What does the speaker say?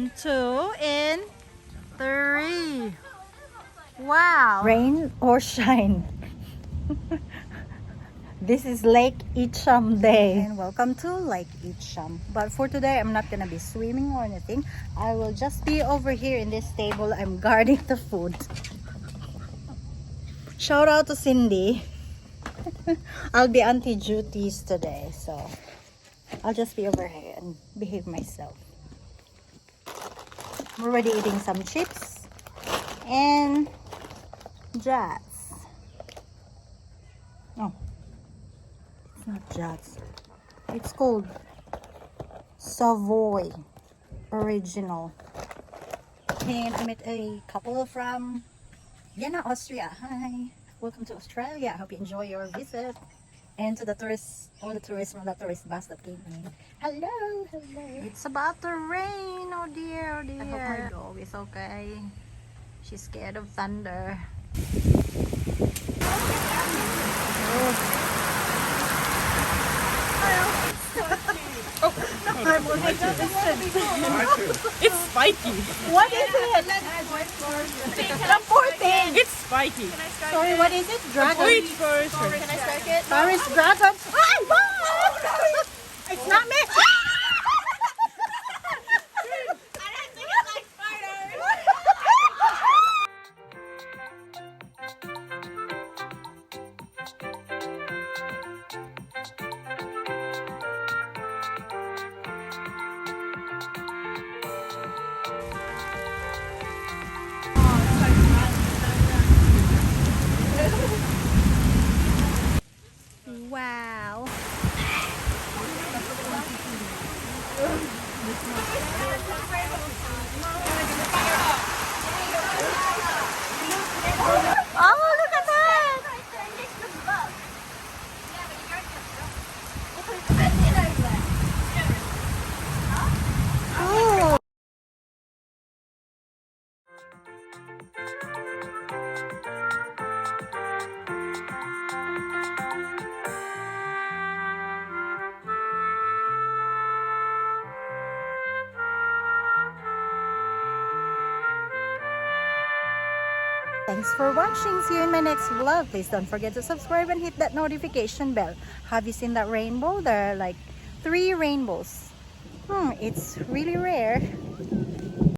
1, 2, and 3. Wow. Rain or shine. This is Lake Eacham day. And welcome to Lake Eacham. But for today, I'm not gonna be swimming or anything. I will just be over here in this table. I'm guarding the food. Shout out to Cindy. I'll be auntie duties today, so I'll just be over here and behave myself. I'm already eating some chips and jazz. Oh, it's not jazz. It's called Savoy Original. And I met a couple from Vienna, Austria. Hi, welcome to Australia. I hope you enjoy your visit. And to the tourists, all the tourists from the tourist bus that came in. Hello, hello. It's about to rain. Oh dear, oh dear. I hope my dog is okay. She's scared of thunder. It's spiky. What is it? The poor thing. It's spiky. Sorry, what is it? Dragon? Wait first. Can I strike it? Paris dragon? Ah, no! It's not me! Wow. Oh, look at that! Oh. Thanks for watching. See you in my next vlog. Please don't forget to subscribe and hit that notification bell. Have you seen that rainbow? There are like 3 rainbows. It's really rare.